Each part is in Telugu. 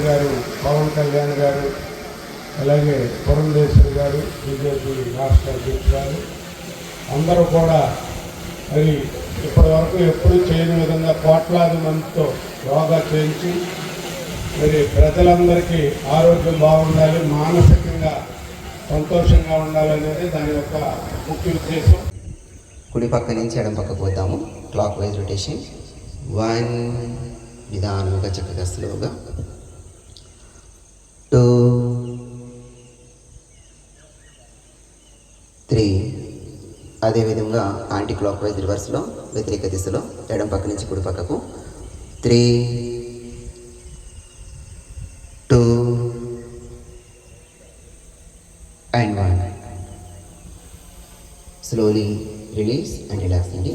గారు, పవన్ కళ్యాణ్ గారు, అలాగే పురంధేశ్వరి గారు, బీజేపీ రాష్ట్ర అధ్యక్షురాలు అందరూ కూడా మరి ఇప్పటి వరకు ఎప్పుడు చేయని విధంగా కోట్లాది మందితో యోగా చేయించి మరి ప్రజలందరికీ ఆరోగ్యం బాగుండాలి, మానసికంగా సంతోషంగా ఉండాలనేది దాని యొక్క ముఖ్య ఉద్దేశం. కుడి పక్క నుంచి ఎడం పక్కకు పోతాము. Clock wise rotation. 1 నిదానంగా చక్కగా స్లోగా, 2 3 అదేవిధంగా యాంటీ క్లాక్ వైజ్ రివర్స్లో వ్యతిరేక దిశలో ఎడం పక్క నుంచి కుడి పక్కకు 3 2 and 1. Slowly release and relax అండి.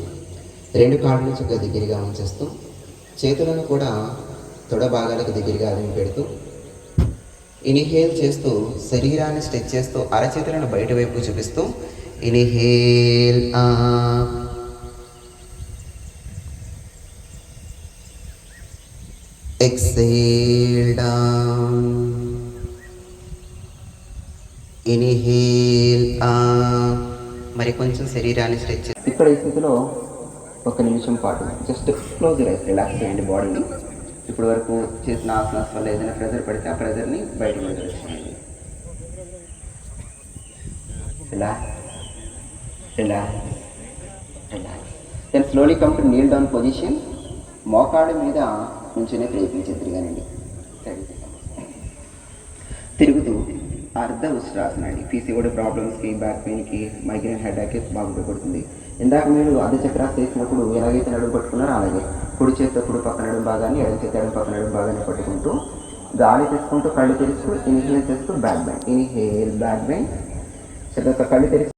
రెండు కాళ్ళను చక్కగా దగ్గరగా ఉంచేస్తూ చేతులను కూడా తొడ భాగాలకు దగ్గరగా పెడుతూ ఇనిహేల్ చేస్తూ శరీరాన్ని స్ట్రెచ్ చేస్తూ అరచేతులను బయట వైపు చూపిస్తూ ఇనిహేల్ అప్, ఎక్సేల్ డౌన్, ఇనిహేల్ అప్. మరి కొంచెం శరీరాన్ని స్ట్రెచ్ చేసి ఇక్కడ ఈ స్థితిలో 1 నిమిషం పాటు జస్ట్ క్లోజ్ రైస్ రిలాక్స్ చేయండి బాడీని. ఇప్పటి వరకు చేసిన ఆసనాస్ వల్ల ఏదైనా ప్రెజర్ పడితే ఆ ప్రెజర్ని బయటకు వదిలేసేయండి. Relax relax relax. Then slowly come to kneel down position. మోకాళ్ళ మీద నుంచునే ప్రయత్నించే తిరగానండి. తిరుగుతూ అర్ధ ఉష్ట్రాసన అండి. పీసీఓడి ప్రాబ్లమ్స్కి, బ్యాక్ పెయిన్కి, మైగ్రేన్ హెడేక్కి బాగా ఉపయోగపడుతుంది. ఇందాక మీరు అర్ధ చక్రాస్ చేసినప్పుడు ఎలాగైతే నడుము పట్టుకున్నారో అలాగే కుడి చేతితో కుడి పక్క నడుము భాగాన్ని, ఎడం చేతి ఎడం పక్క నడుము భాగాన్ని పట్టుకుంటూ గాలి తీసుకుంటూ కళ్ళు తెరుస్తూ ఇన్హేల్ చేస్తూ back bend, inhale back bend. కళ్ళు తెరిచి